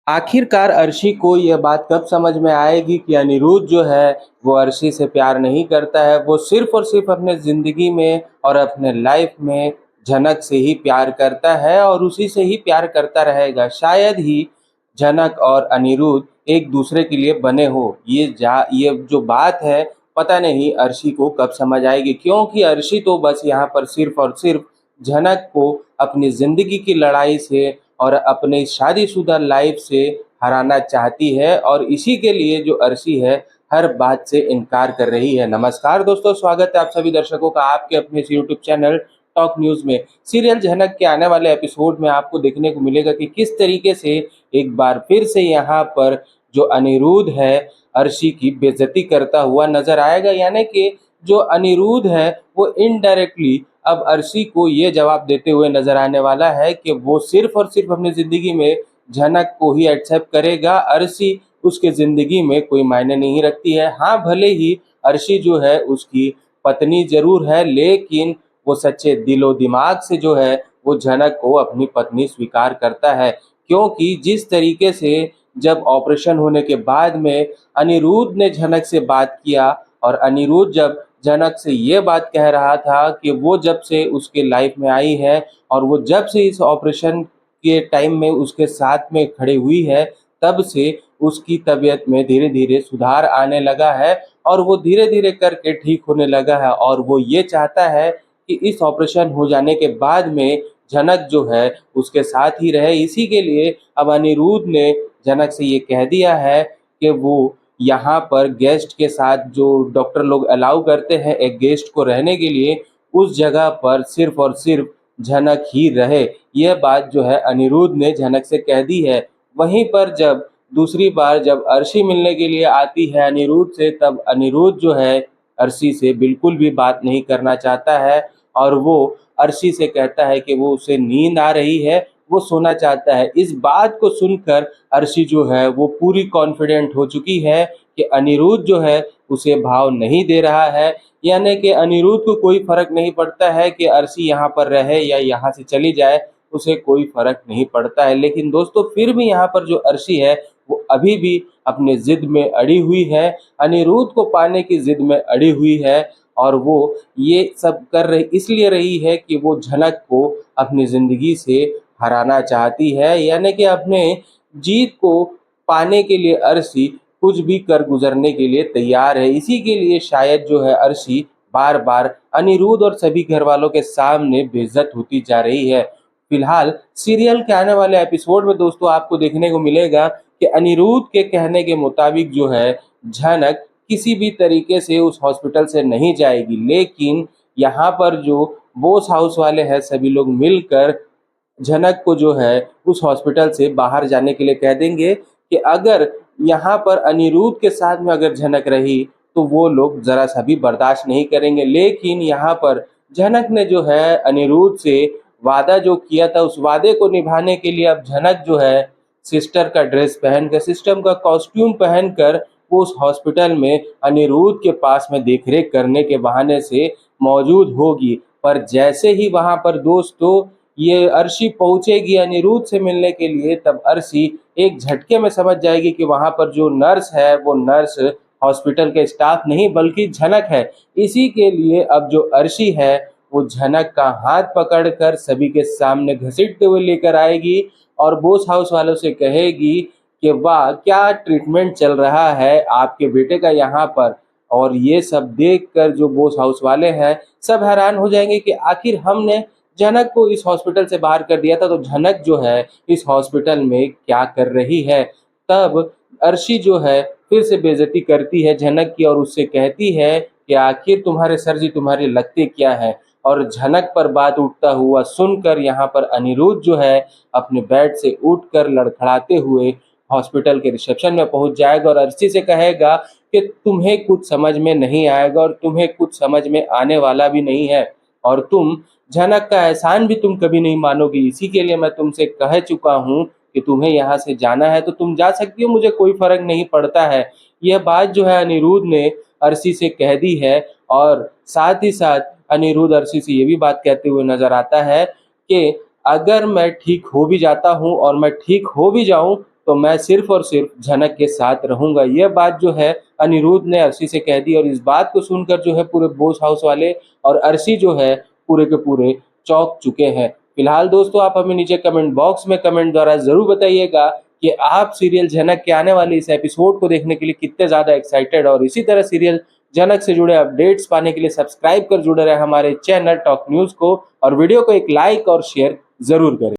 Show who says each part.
Speaker 1: आखिरकार अर्शी को यह बात कब समझ में आएगी कि अनिरुद्ध जो है वो अर्शी से प्यार नहीं करता है। वो सिर्फ और सिर्फ अपने ज़िंदगी में और अपने लाइफ में झनक से ही प्यार करता है और उसी से ही प्यार करता रहेगा। शायद ही झनक और अनिरुद्ध एक दूसरे के लिए बने हो। ये जो बात है, पता नहीं अर्शी को कब समझ आएगी, क्योंकि अर्शी तो बस यहाँ पर सिर्फ और सिर्फ झनक को अपनी ज़िंदगी की लड़ाई से और अपने शादीशुदा लाइफ से हराना चाहती है और इसी के लिए जो अर्शी है हर बात से इनकार कर रही है। नमस्कार दोस्तों, स्वागत है आप सभी दर्शकों का आपके अपने इस यूट्यूब चैनल टॉक न्यूज़ में। सीरियल झनक के आने वाले एपिसोड में आपको देखने को मिलेगा कि किस तरीके से एक बार फिर से यहाँ पर जो अनिरुद्ध है अर्शी की बेइज्जती करता हुआ नजर आएगा। यानी कि जो अनिरुद्ध है वो इनडायरेक्टली अब अर्शी को ये जवाब देते हुए नजर आने वाला है कि वो सिर्फ और सिर्फ अपनी ज़िंदगी में झनक को ही एक्सेप्ट करेगा। अर्शी उसके ज़िंदगी में कोई मायने नहीं रखती है। हाँ, भले ही अर्शी जो है उसकी पत्नी ज़रूर है, लेकिन वो सच्चे दिलो दिमाग से जो है वो झनक को अपनी पत्नी स्वीकार करता है। क्योंकि जिस तरीके से जब ऑपरेशन होने के बाद में अनिरुद्ध ने झनक से बात किया और अनिरुद्ध जब जनक से ये बात कह रहा था कि वो जब से उसके लाइफ में आई है और वो जब से इस ऑपरेशन के टाइम में उसके साथ में खड़ी हुई है, तब से उसकी तबीयत में धीरे धीरे सुधार आने लगा है और वो धीरे धीरे करके ठीक होने लगा है। और वो ये चाहता है कि इस ऑपरेशन हो जाने के बाद में जनक जो है उसके साथ ही रहे। इसी के लिए अब अनिरुद्ध ने जनक से ये कह दिया है कि वो यहाँ पर गेस्ट के साथ जो डॉक्टर लोग अलाउ करते हैं एक गेस्ट को रहने के लिए, उस जगह पर सिर्फ और सिर्फ झनक ही रहे। यह बात जो है अनिरुद्ध ने झनक से कह दी है। वहीं पर जब दूसरी बार जब अर्शी मिलने के लिए आती है अनिरुद्ध से, तब अनिरुद्ध जो है अर्शी से बिल्कुल भी बात नहीं करना चाहता है और वो अर्शी से कहता है कि वो उसे नींद आ रही है, वो सोना चाहता है। इस बात को सुनकर अर्शी जो है वो पूरी कॉन्फिडेंट हो चुकी है कि अनिरुद्ध जो है उसे भाव नहीं दे रहा है। यानी कि अनिरुद्ध को कोई फर्क नहीं पड़ता है कि अर्शी यहाँ पर रहे या यहाँ से चली जाए, उसे कोई फर्क नहीं पड़ता है। लेकिन दोस्तों, फिर भी यहाँ पर जो अर्शी है वो अभी भी अपने जिद में अड़ी हुई है, अनिरुद्ध को पाने की जिद में अड़ी हुई है और वो ये सब कर रही इसलिए रही है कि वो झनक को अपनी ज़िंदगी से हराना चाहती है। यानी कि अपने जीत को पाने के लिए अर्शी कुछ भी कर गुजरने के लिए तैयार है। इसी के लिए शायद जो है अर्शी बार बार अनिरुद्ध और सभी घर वालों के सामने बेइज्जत होती जा रही है। फिलहाल सीरियल के आने वाले एपिसोड में दोस्तों आपको देखने को मिलेगा कि अनिरुद्ध के कहने के मुताबिक जो है झनक किसी भी तरीके से उस हॉस्पिटल से नहीं जाएगी, लेकिन यहाँ पर जो बोस हाउस वाले हैं सभी लोग मिलकर झनक को जो है उस हॉस्पिटल से बाहर जाने के लिए कह देंगे कि अगर यहाँ पर अनिरुद्ध के साथ में अगर झनक रही तो वो लोग ज़रा सा भी बर्दाश्त नहीं करेंगे। लेकिन यहाँ पर झनक ने जो है अनिरुद्ध से वादा जो किया था उस वादे को निभाने के लिए अब झनक जो है सिस्टर का ड्रेस पहनकर, सिस्टम का कॉस्ट्यूम पहनकर वो उस हॉस्पिटल में अनिरुद्ध के पास में देखरेख करने के बहाने से मौजूद होगी। पर जैसे ही वहाँ पर दोस्तों ये अर्शी पहुंचेगी अनिरुद्ध से मिलने के लिए, तब अर्शी एक झटके में समझ जाएगी कि वहां पर जो नर्स है वो नर्स हॉस्पिटल के स्टाफ नहीं बल्कि झनक है। इसी के लिए अब जो अर्शी है वो झनक का हाथ पकड़कर सभी के सामने घसीटते हुए लेकर आएगी और बोस हाउस वालों से कहेगी कि वाह, क्या ट्रीटमेंट चल रहा है आपके बेटे का यहाँ पर। और ये सब देखकर जो बोस हाउस वाले हैं सब हैरान हो जाएंगे कि आखिर हमने झनक को इस हॉस्पिटल से बाहर कर दिया था, तो झनक जो है इस हॉस्पिटल में क्या कर रही है। तब अर्शी जो है फिर से बेइज्जती करती है झनक की और उससे कहती है कि आखिर तुम्हारे सर जी तुम्हारे लगते क्या है। और झनक पर बात उठता हुआ सुनकर यहाँ पर अनिरुद्ध जो है अपने बेड से उठकर लड़खड़ाते हुए हॉस्पिटल के रिसेप्शन में पहुंच जाएगा और अर्शी से कहेगा कि तुम्हें कुछ समझ में नहीं आएगा और तुम्हें कुछ समझ में आने वाला भी नहीं है और तुम झनक का एहसान भी तुम कभी नहीं मानोगी। इसी के लिए मैं तुमसे कह चुका हूँ कि तुम्हें यहाँ से जाना है तो तुम जा सकती हो, मुझे कोई फर्क नहीं पड़ता है। यह बात जो है अनिरुद्ध ने अर्शी से कह दी है और साथ ही साथ अनिरुद्ध अर्शी से ये भी बात कहते हुए नजर आता है कि अगर मैं ठीक हो भी जाता हूँ और मैं ठीक हो भी जाऊँ तो मैं सिर्फ और सिर्फ झनक के साथ रहूंगा। यह बात जो है अनिरुद्ध ने अर्शी से कह दी और इस बात को सुनकर जो है पूरे बोस हाउस वाले और अर्शी जो है पूरे के पूरे चौंक चुके हैं। फिलहाल दोस्तों आप हमें नीचे कमेंट बॉक्स में कमेंट द्वारा जरूर बताइएगा कि आप सीरियल झनक के आने वाले इस एपिसोड को देखने के लिए कितने ज्यादा एक्साइटेड, और इसी तरह सीरियल झनक से जुड़े अपडेट्स पाने के लिए सब्सक्राइब कर जुड़े रहे हमारे चैनल टॉक न्यूज को, और वीडियो को एक लाइक और शेयर जरूर करें।